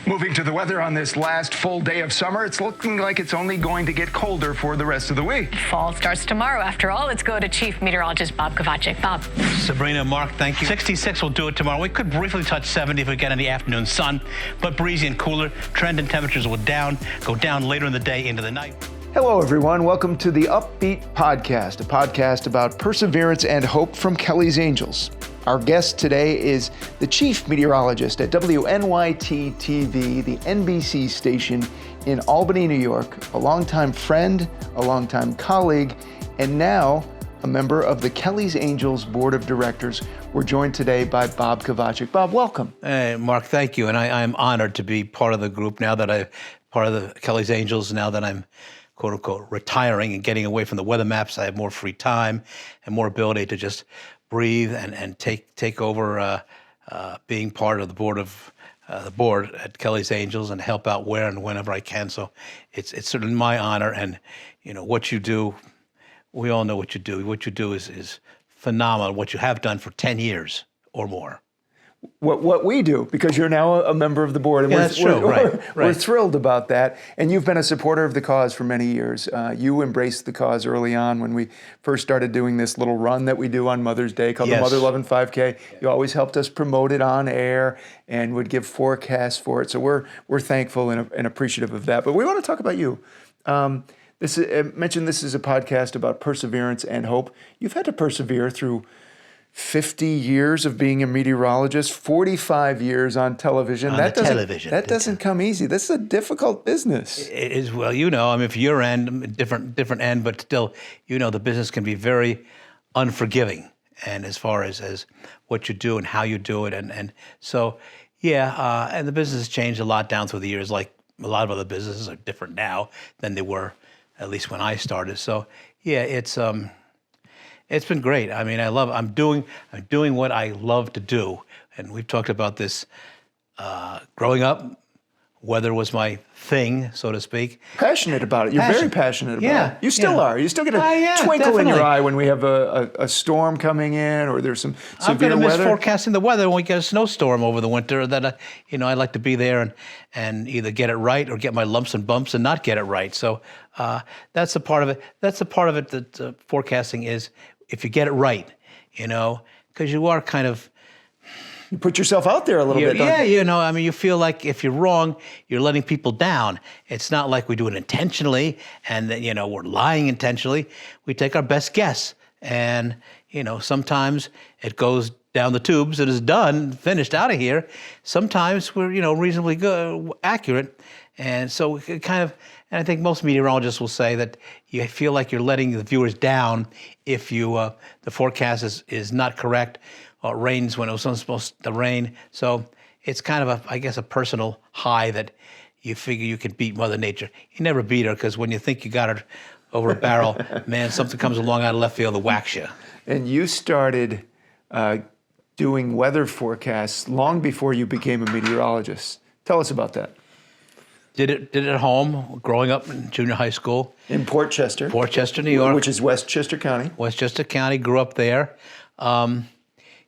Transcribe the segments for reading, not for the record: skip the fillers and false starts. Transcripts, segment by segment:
Moving to the weather on this last full day of summer, it's looking like it's only going to get colder for the rest of the week. Fall starts tomorrow. After all, let's go to Chief Meteorologist Bob Kovachick. Bob. Sabrina, Mark, thank you. 66 will do it tomorrow. We could briefly touch 70 if we get any afternoon sun, but breezy and cooler. Trend and temperatures will go down later in the day into the night. Hello, everyone. Welcome to the Upbeat Podcast, a podcast about perseverance and hope from Kelly's Angels. Our guest today is the chief meteorologist at WNYT-TV, the NBC station in Albany, New York, a longtime friend, a longtime colleague, and now a member of the Kelly's Angels Board of Directors. We're joined today by Bob Kovachick. Bob, welcome. Hey, Mark, thank you. And I'm honored to be part of the group now that I'm part of the Kelly's Angels, now that I'm quote unquote retiring and getting away from the weather maps. I have more free time and more ability to just breathe and take over being part of the board at Kelly's Angels and help out where and whenever I can. So it's certainly my honor. And you know what you do, we all know what you do. What you do is phenomenal. What you have done for 10 years or more. What we do, because you're now a member of the board, and that's true. We're thrilled about that. And you've been a supporter of the cause for many years. You embraced the cause early on when we first started doing this little run that we do on Mother's Day called the Mother Lovin' 5K. You always helped us promote it on air and would give forecasts for it. So we're thankful and appreciative of that. But we want to talk about you. I mentioned this is a podcast about perseverance and hope. You've had to persevere through 50 years of being a meteorologist, 45 years on television. That doesn't come easy. This is a difficult business. It is, well, you know, I mean, for your end, different end, but still, you know, the business can be very unforgiving. And as far as what you do and how you do it. And so, yeah, and the business has changed a lot down through the years. Like a lot of other businesses are different now than they were, at least when I started. So, yeah, it's been great. I mean, I'm doing what I love to do. And we've talked about this growing up. Weather was my thing, so to speak. Passionate about it. You're very passionate about it. You still are. You still get a twinkle in your eye when we have a storm coming in or there's some severe weather. I'm going to miss forecasting the weather when we get a snowstorm over the winter. That I like to be there and either get it right or get my lumps and bumps and not get it right. So that's a part of it. That's a part of it that forecasting is. If you get it right, you know, because you are kind of... You put yourself out there a little bit, don't you? You know, I mean, you feel like if you're wrong, you're letting people down. It's not like we do it intentionally and, you know, we're lying intentionally. We take our best guess. And, you know, sometimes it goes down the tubes and is done, finished, out of here. Sometimes we're, you know, reasonably good, accurate. And so it kind of... And I think most meteorologists will say that you feel like you're letting the viewers down if the forecast is not correct or it rains when it was supposed to rain. So it's kind of a personal high that you figure you can beat Mother Nature. You never beat her because when you think you got her over a barrel, man, something comes along out of left field that whacks you. And you started doing weather forecasts long before you became a meteorologist. Tell us about that. Did it at home, growing up in junior high school. In Port Chester, New York. Which is Westchester County. Westchester County, grew up there.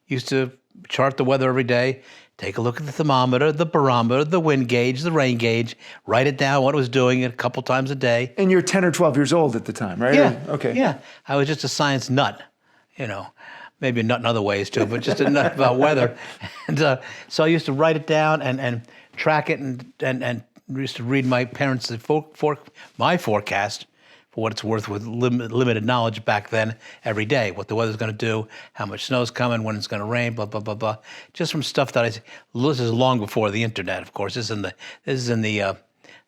Used to chart the weather every day, take a look at the thermometer, the barometer, the wind gauge, the rain gauge, write it down, what it was doing a couple times a day. And you're 10 or 12 years old at the time, right? Yeah. Okay. Yeah. I was just a science nut, you know. Maybe a nut in other ways too, but just a nut about weather. And so I used to write it down and track it and used to read my parents' my forecast, for what it's worth, with limited knowledge back then, every day, what the weather's going to do, how much snow's coming, when it's going to rain, blah, blah, blah, blah. Just from stuff that this is long before the internet, of course. This is in the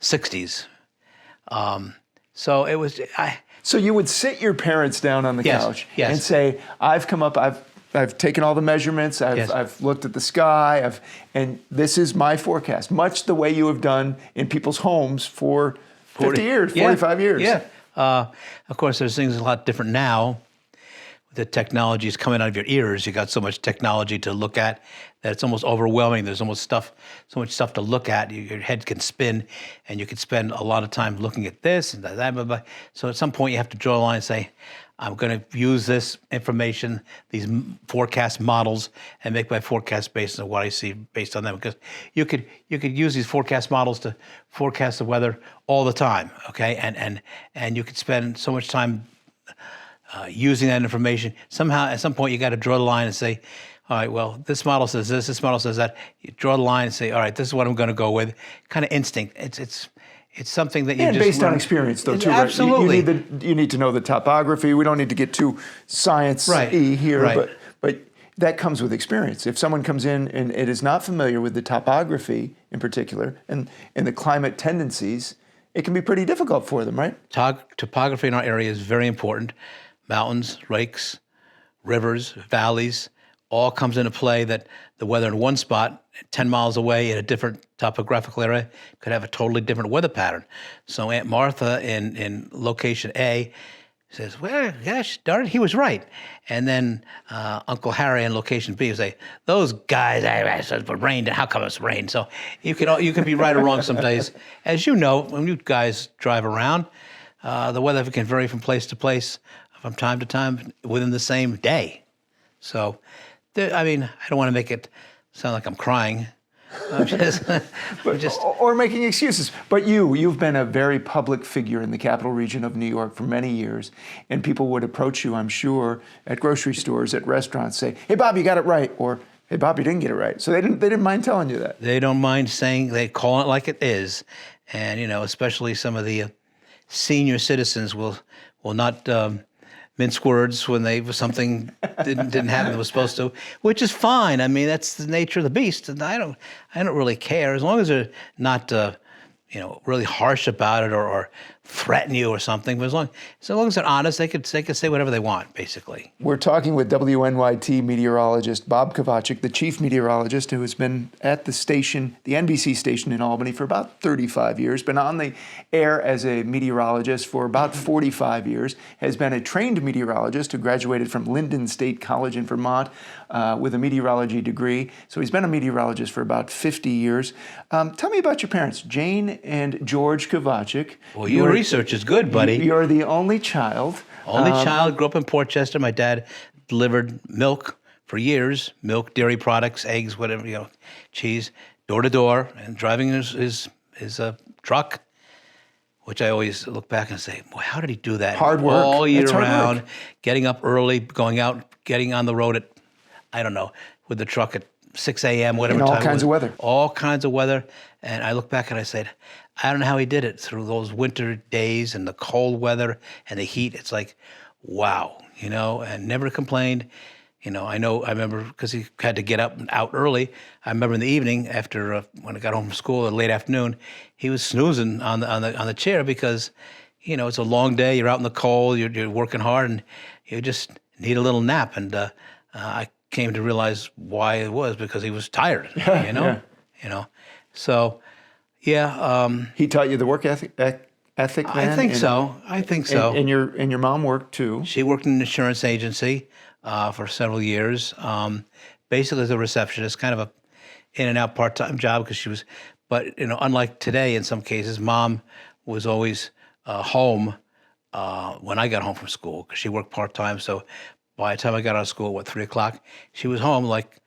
60s. So it was... So you would sit your parents down on the couch and say, I've come up, I've taken all the measurements, I've looked at the sky, and this is my forecast, much the way you have done in people's homes for 50 years, 45 years. Yeah. Of course, there's things a lot different now. The technology is coming out of your ears. You got so much technology to look at that it's almost overwhelming. There's so much stuff to look at. Your head can spin, and you can spend a lot of time looking at this and that. Blah, blah. So at some point, you have to draw a line and say, I'm going to use this information, these forecast models, and make my forecast based on what I see based on them. Because you could use these forecast models to forecast the weather all the time, okay? And you could spend so much time using that information. Somehow, at some point, you got to draw the line and say, all right, well, this model says this model says that. You draw the line and say, all right, this is what I'm going to go with. Kind of instinct. It's something that you and just based learn. on experience, though, too. Absolutely. Right? You need to know the topography. We don't need to get too science-y here, Right. but that comes with experience. If someone comes in and it is not familiar with the topography in particular and the climate tendencies, it can be pretty difficult for them, right? Topography in our area is very important. Mountains, lakes, rivers, valleys, all comes into play that the weather in one spot, 10 miles away in a different topographical area, could have a totally different weather pattern. So Aunt Martha in location A says, well, gosh darn it, he was right. And then Uncle Harry in location B will say, those guys, I said it rained, how come it's rained? So you can be right or wrong some days. As you know, when you guys drive around, the weather can vary from place to place, from time to time, within the same day. So, I mean, I don't want to make it sound like I'm crying. Or making excuses. But you've been a very public figure in the capital region of New York for many years, and people would approach you, I'm sure, at grocery stores, at restaurants, say, hey, Bob, you got it right, or hey, Bob, you didn't get it right. So they didn't mind telling you that. They don't mind saying, they call it like it is. And, especially some of the senior citizens will not mince words when something didn't happen that was supposed to, which is fine. I mean, that's the nature of the beast, and I don't really care as long as they're not really harsh about it or threaten you or something. But as long as they're honest, they could say whatever they want, basically. We're talking with WNYT meteorologist Bob Kovachick, the chief meteorologist who has been at the station, the NBC station in Albany for about 35 years, been on the air as a meteorologist for about 45 years, has been a trained meteorologist who graduated from Lyndon State College in Vermont with a meteorology degree. So he's been a meteorologist for about 50 years. Tell me about your parents, Jane and George Kovachick. Well, your research is good, buddy. You're the only child. Only child, grew up in Port Chester. My dad delivered milk for years, milk, dairy products, eggs, whatever, cheese, door to door, and driving his truck, which I always look back and say, boy, how did he do that? Hard work. All year That's hard round, work. getting up early, going out, getting on the road at, I don't know, with the truck at 6 a.m., whatever In all time it kinds was. of weather. All kinds of weather. And I look back and I said, I don't know how he did it through those winter days and the cold weather and the heat. It's like, wow, and never complained. I remember because he had to get up and out early. I remember in the evening after when I got home from school in late afternoon, he was snoozing on the chair because, it's a long day. You're out in the cold. You're working hard, and you just need a little nap. And I came to realize why it was because he was tired. So, yeah. He taught you the work ethic. I think so. And your mom worked too. She worked in an insurance agency for several years, basically as a receptionist, kind of a in and out part-time job because she was. But unlike today, in some cases, mom was always home when I got home from school because she worked part-time. So by the time I got out of school, 3 o'clock, she was home. Like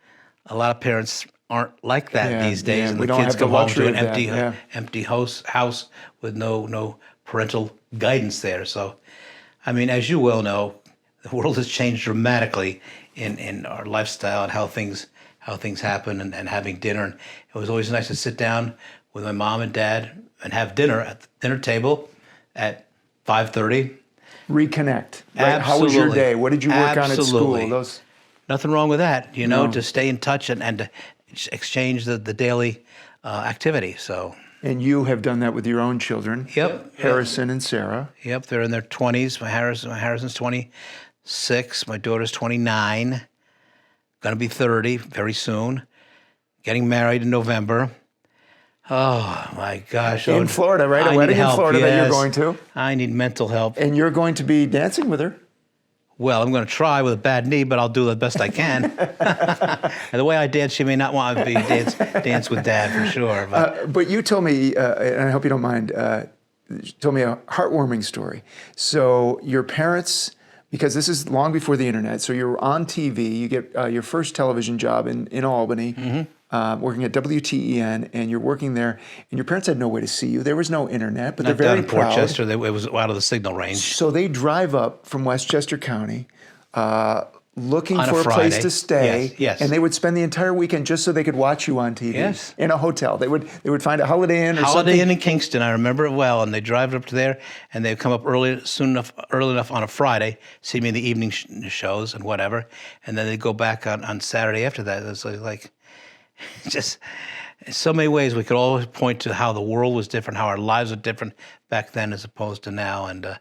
a lot of parents aren't like that these days, and we the don't kids have the come home luxury to an of that, empty house with no parental guidance there. So, I mean, as you well know, the world has changed dramatically in our lifestyle and how things happen and having dinner. And it was always nice to sit down with my mom and dad and have dinner at the dinner table at 5:30. Reconnect. Right? How was your day? What did you work on at school? Nothing wrong with that, to stay in touch and to exchange the daily activity. So. And you have done that with your own children. Yep. Harrison and Sarah. Yep, they're in their 20s. Harrison's 26. My daughter's 29. Going to be 30 very soon. Getting married in November. Oh, my gosh. In Florida, right? A wedding in Florida that you're going to. I need mental help. And you're going to be dancing with her. Well, I'm going to try with a bad knee, but I'll do the best I can. And the way I dance, she may not want to be dance with Dad for sure. But you told me, and I hope you don't mind, you told me a heartwarming story. So your parents, because this is long before the internet. So you're on TV. You get your first television job in Albany, working at WTEN, and you're working there. And your parents had no way to see you. There was no internet, but Not they're very down in proud. Portchester. It was out of the signal range. So they drive up from Westchester County, looking On a for a place Friday. to stay, Yes. and they would spend the entire weekend just so they could watch you on TV. Yes. In a hotel. They would find a Holiday Inn or Holiday something. Inn in Kingston, I remember it well, and they drive up to there, and they come up early enough on a Friday, see me in the evening shows and whatever, and then they go back on Saturday after that. It's like just in so many ways we could always point to how the world was different, how our lives were different back then as opposed to now, and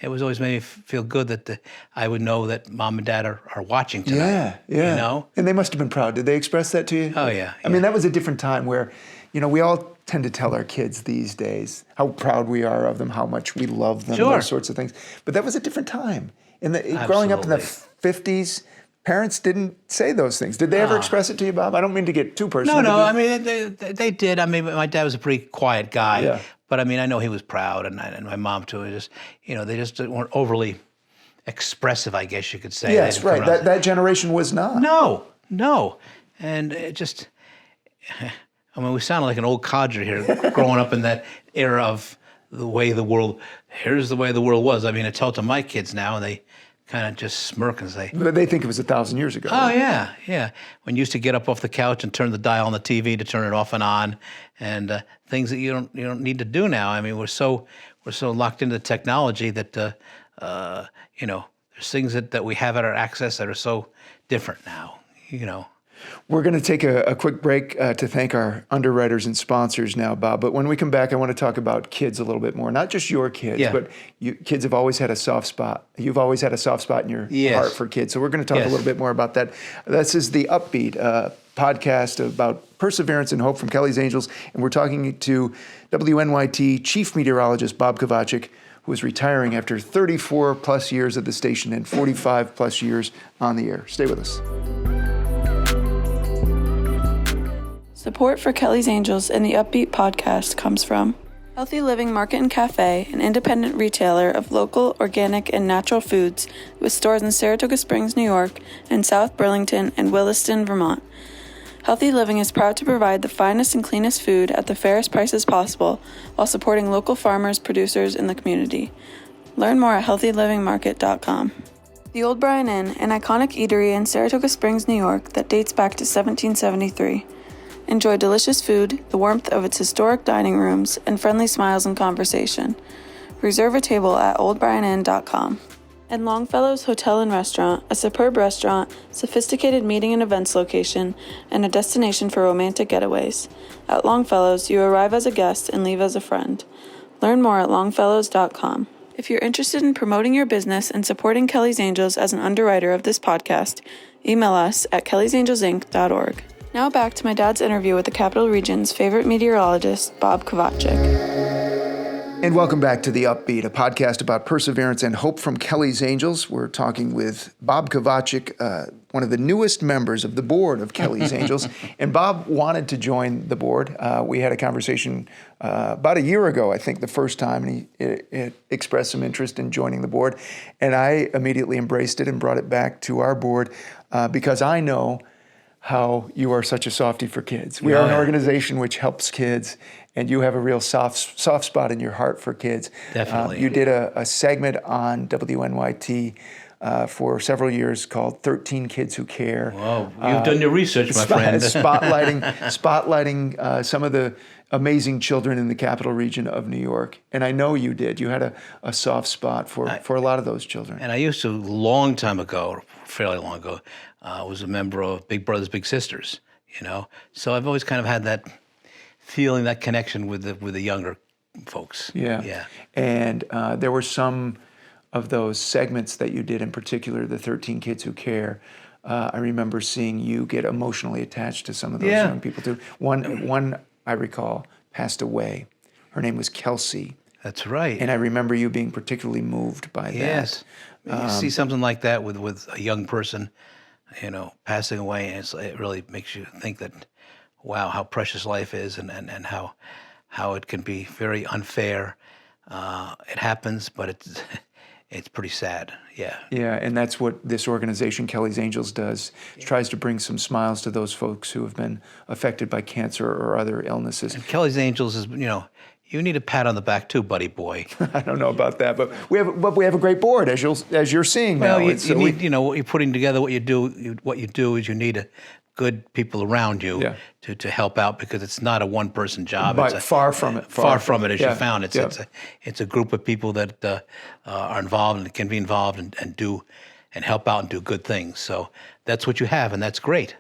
it was always made me feel good that I would know that mom and dad are watching tonight. Yeah. You know? And they must have been proud. Did they express that to you? Oh, yeah. I mean, that was a different time where, we all tend to tell our kids these days how proud we are of them, how much we love them, Sure. those sorts of things. But that was a different time. Growing up in the Absolutely. 50s, parents didn't say those things. Did they ever express it to you, Bob? I don't mean to get too personal. No. I mean, they did. I mean, my dad was a pretty quiet guy. Yeah. But I mean, I know he was proud, and my mom too. It just, they just weren't overly expressive, I guess you could say. Yes, They didn't come right. around- That generation was not. No, and it just, I mean, we sound like an old codger here, growing up in that era of the way the world. Here's the way the world was. I mean, I tell it to my kids now, and they kind of just smirk and say, But they think it was 1,000 years ago. "Oh yeah." When you used to get up off the couch and turn the dial on the TV to turn it off and on, and things that you don't need to do now. I mean, we're so locked into technology that there's things that we have at our access that are so different now. We're going to take a quick break to thank our underwriters and sponsors now, Bob. But when we come back, I want to talk about kids a little bit more. Not just your kids, Yeah. but kids have always had a soft spot. You've always had a soft spot in your Yes. heart for kids. So we're going to talk Yes. a little bit more about that. This is the Upbeat podcast about perseverance and hope from Kelly's Angels. And we're talking to WNYT Chief Meteorologist Bob Kovachick, who is retiring after 34 plus years at the station and 45 plus years on the air. Stay with us. Support for Kelly's Angels and the Upbeat podcast comes from Healthy Living Market and Cafe, an independent retailer of local, organic, and natural foods with stores in Saratoga Springs, New York, and South Burlington and Williston, Vermont. Healthy Living is proud to provide the finest and cleanest food at the fairest prices possible while supporting local farmers, producers in the community. Learn more at healthylivingmarket.com. The Old Bryan Inn, an iconic eatery in Saratoga Springs, New York that dates back to 1773. Enjoy delicious food, the warmth of its historic dining rooms, and friendly smiles and conversation. Reserve a table at oldbryanin.com. And Longfellow's Hotel and Restaurant, a superb restaurant, sophisticated meeting and events location, and a destination for romantic getaways. At Longfellow's, you arrive as a guest and leave as a friend. Learn more at longfellows.com. If you're interested in promoting your business and supporting Kelly's Angels as an underwriter of this podcast, email us at kellysangelsinc.org. Now back to my dad's interview with the Capital Region's favorite meteorologist, Bob Kovachick. And welcome back to The Upbeat, a podcast about perseverance and hope from Kelly's Angels. We're talking with Bob Kovachick, one of the newest members of the board of Kelly's Angels. And Bob wanted to join the board. We had a conversation about a year ago, I think, the first time, and he expressed some interest in joining the board. And I immediately embraced it and brought it back to our board because I know how you are such a softie for kids. We are an organization which helps kids, and you have a real soft spot in your heart for kids. Definitely. You did a segment on WNYT for several years called 13 Kids Who Care. Wow, you've done your research, my friend. spotlighting some of the amazing children in the Capital Region of New York. And I know you did. You had a soft spot for a lot of those children. And I used to, long time ago, fairly long ago, was a member of Big Brothers Big Sisters, So I've always kind of had that feeling, that connection with the younger folks. Yeah. And there were some of those segments that you did, in particular, the 13 Kids Who Care. I remember seeing you get emotionally attached to some of those young people too. One I recall passed away. Her name was Kelsey. That's right. And I remember you being particularly moved by Yes. You see something like that with a young person, passing away, and it really makes you think that, wow, how precious life is, and how it can be very unfair. It happens, but it's pretty sad. Yeah. Yeah, and that's what this organization, Kelly's Angels, does. It tries to bring some smiles to those folks who have been affected by cancer or other illnesses. And Kelly's Angels is, you need a pat on the back too, buddy boy. I don't know about that, but we have a great board, as you're seeing now. Well, you need, what you're putting together. What you do is you need good people around you to help out, because it's not a one-person job. But far from it. Far from it, as you found. It's a group of people that are involved and can be involved and help out and do good things. So that's what you have, and that's great.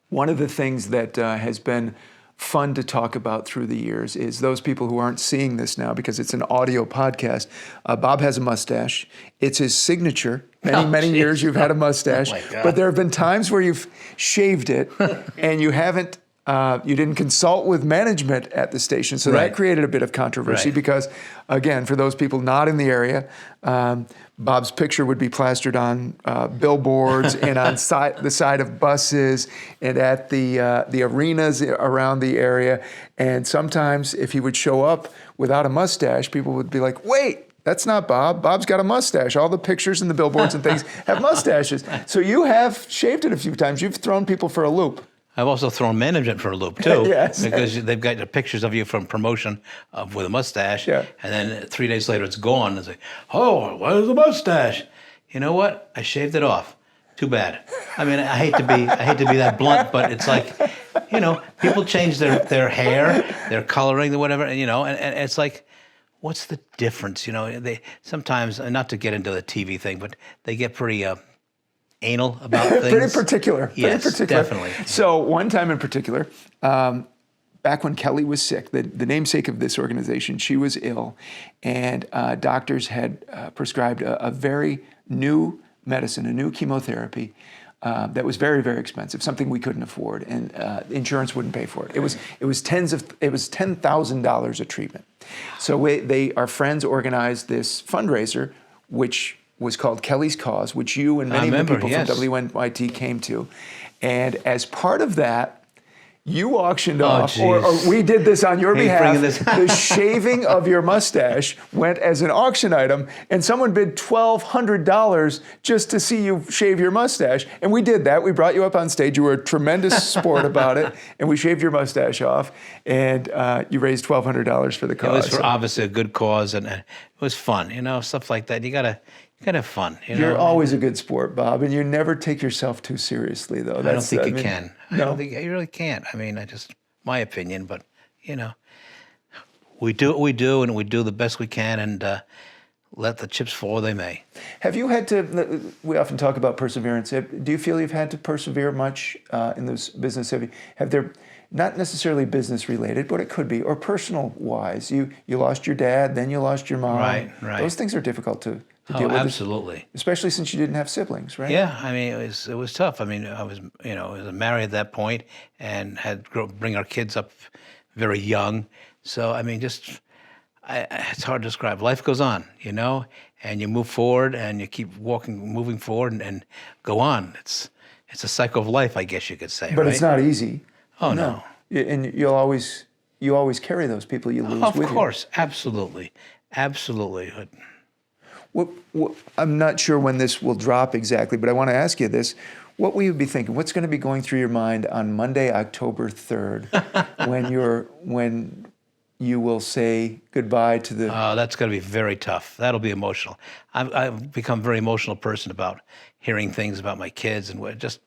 One of the things that has been fun to talk about through the years is those people who aren't seeing this now because it's an audio podcast. Bob has a mustache. It's his signature. Many years you've had a mustache. Oh my God. But there have been times where you've shaved it and you haven't, you didn't consult with management at the station. So that created a bit of controversy because, again, for those people not in the area, Bob's picture would be plastered on billboards and on the side of buses and at the arenas around the area. And sometimes if he would show up without a mustache, people would be like, wait, that's not Bob. Bob's got a mustache. All the pictures and the billboards and things have mustaches. So you have shaved it a few times. You've thrown people for a loop. I've also thrown management for a loop too, Yes. because they've got the pictures of you from promotion with a mustache, and then 3 days later it's gone. It's like, oh, where's the mustache? You know what? I shaved it off. Too bad. I mean, I hate to be that blunt, but it's like, people change their hair, their coloring, or whatever, and it's like, what's the difference? They sometimes, not to get into the TV thing, but they get pretty anal about things. Pretty particular. Yes, pretty particular. Definitely. So one time in particular, back when Kelly was sick, the namesake of this organization, she was ill, and doctors had prescribed a very new medicine, a new chemotherapy that was very, very expensive, something we couldn't afford, and insurance wouldn't pay for it. It was $10,000 a treatment. So our friends organized this fundraiser, which was called Kelly's Cause, which you and many of the people from WNYT came to. And as part of that, you auctioned off, or we did this on your behalf, the shaving of your mustache went as an auction item, and someone bid $1,200 just to see you shave your mustache. And we did that. We brought you up on stage. You were a tremendous sport about it, and we shaved your mustache off, and you raised $1,200 for the cause. It was for obviously a good cause, and it was fun, stuff like that. You gotta have fun. You're always a good sport, Bob, and you never take yourself too seriously, though. I don't think you can. No? I don't think you really can't. I mean, my opinion, but we do what we do, and we do the best we can, and let the chips fall where they may. Have you had to? We often talk about perseverance. Do you feel you've had to persevere much in this business? Have there? Not necessarily business related, but it could be, or personal wise. You lost your dad, then you lost your mom. Right. Those things are difficult to deal with. Absolutely. Especially since you didn't have siblings, right? Yeah, I mean, it was tough. I mean, I was married at that point and had to bring our kids up very young. So I mean, it's hard to describe. Life goes on, and you move forward and you keep moving forward and go on. It's a cycle of life, I guess you could say. But it's not easy. Oh no. And you always carry those people you lose with you. Of course, absolutely. I'm not sure when this will drop exactly, but I want to ask you this. What will you be thinking? What's going to be going through your mind on Monday, October 3rd, when you will say goodbye to the... Oh, that's going to be very tough. That'll be emotional. I've become a very emotional person about hearing things about my kids and just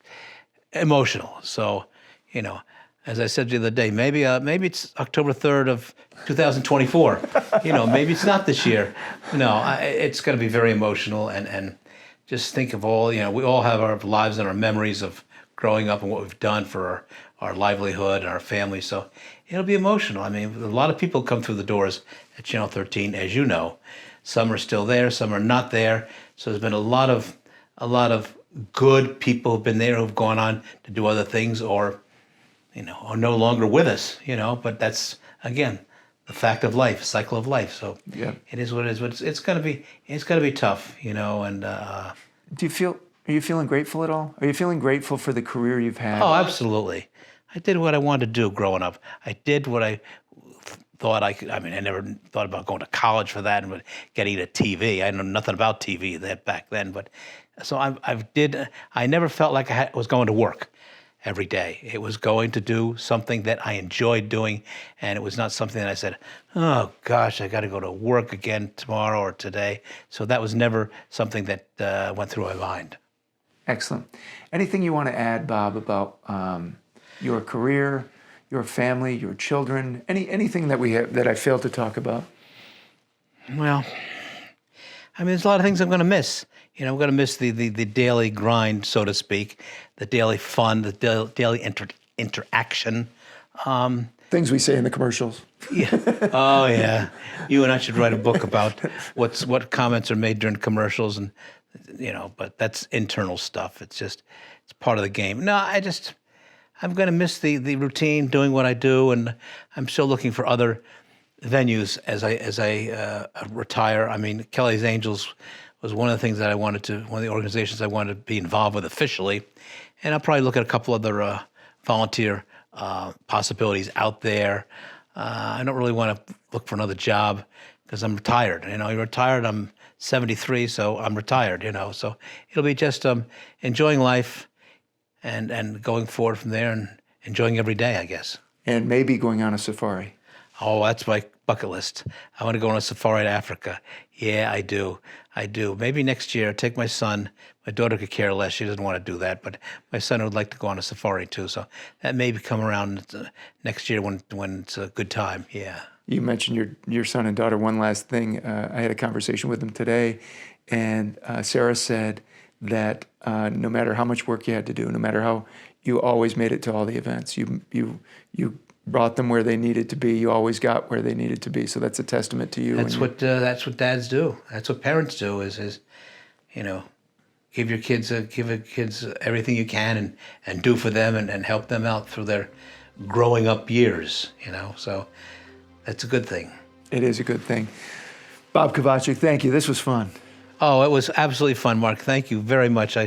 emotional. So, as I said the other day, maybe it's October 3rd of 2024. Maybe it's not this year. No, it's going to be very emotional, and just think of all, we all have our lives and our memories of growing up and what we've done for our livelihood and our family. So it'll be emotional. I mean, a lot of people come through the doors at Channel 13, as you know. Some are still there, some are not there. So there's been a lot of good people who've been there who've gone on to do other things or are no longer with us, but that's, again, the fact of life, cycle of life. So It is what it is. But it's going to be tough, and... are you feeling grateful at all? Are you feeling grateful for the career you've had? Oh, absolutely. I did what I wanted to do growing up. I did what I thought I could. I mean, I never thought about going to college for that and getting a TV. I know nothing about TV back then, but so I never felt like I was going to work every day. It was going to do something that I enjoyed doing, and it was not something that I said, "Oh gosh, I got to go to work again tomorrow or today." So that was never something that went through my mind. Excellent. Anything you want to add, Bob, about your career, your family, your children, anything that I failed to talk about? Well, I mean, there's a lot of things I'm going to miss. You know, I'm going to miss the daily grind, so to speak, the daily fun, the daily interaction. Things we say in the commercials. Yeah. Oh, yeah. You and I should write a book about what comments are made during commercials, and but that's internal stuff. It's part of the game. No, I'm going to miss the routine, doing what I do, and I'm still looking for other venues as I retire. I mean, Kelly's Angels was one of the things that one of the organizations I wanted to be involved with officially, and I'll probably look at a couple other volunteer possibilities out there. I don't really want to look for another job because I'm retired. You're retired. I'm 73, so I'm retired. So it'll be just enjoying life and going forward from there and enjoying every day, I guess. And maybe going on a safari. Oh, that's my bucket list. I want to go on a safari to Africa. Yeah, I do. Maybe next year, take my son. My daughter could care less. She doesn't want to do that. But my son would like to go on a safari, too. So that may come around next year when it's a good time. Yeah. You mentioned your son and daughter. One last thing. I had a conversation with them today, and Sarah said that no matter how much work you had to do, no matter how, you always made it to all the events. You brought them where they needed to be. You always got where they needed to be. So that's a testament to you. That's what dads do. That's what parents do. Is give your kids everything you can and do for them and help them out through their growing up years. So that's a good thing. It is a good thing. Bob Kovachick, thank you. This was fun. Oh, it was absolutely fun, Mark. Thank you very much.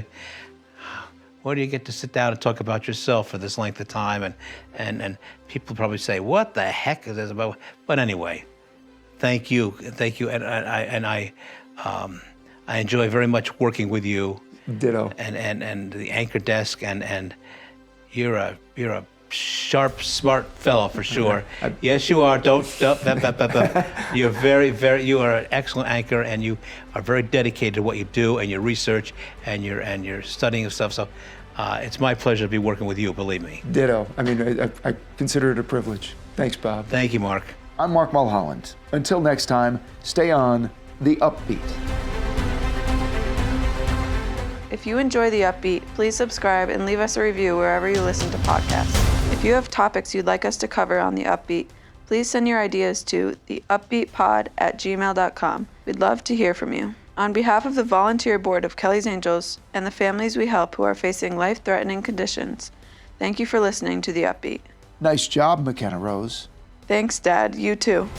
Where do you get to sit down and talk about yourself for this length of time? And people probably say, what the heck is this about? But anyway, thank you. And I enjoy very much working with you. Ditto. And the anchor desk, and you're a sharp, smart fellow for sure. Yes, you are. You're you are an excellent anchor, and you are very dedicated to what you do and your research and your studying of stuff. So it's my pleasure to be working with you, believe me. Ditto. I mean, I consider it a privilege. Thanks, Bob. Thank you, Mark. I'm Mark Mulholland. Until next time, stay on The Upbeat. If you enjoy The Upbeat, please subscribe and leave us a review wherever you listen to podcasts. If you have topics you'd like us to cover on The Upbeat, please send your ideas to theupbeatpod@gmail.com. We'd love to hear from you. On behalf of the volunteer board of Kelly's Angels and the families we help who are facing life-threatening conditions, thank you for listening to The Upbeat. Nice job, McKenna Rose. Thanks, Dad. You too.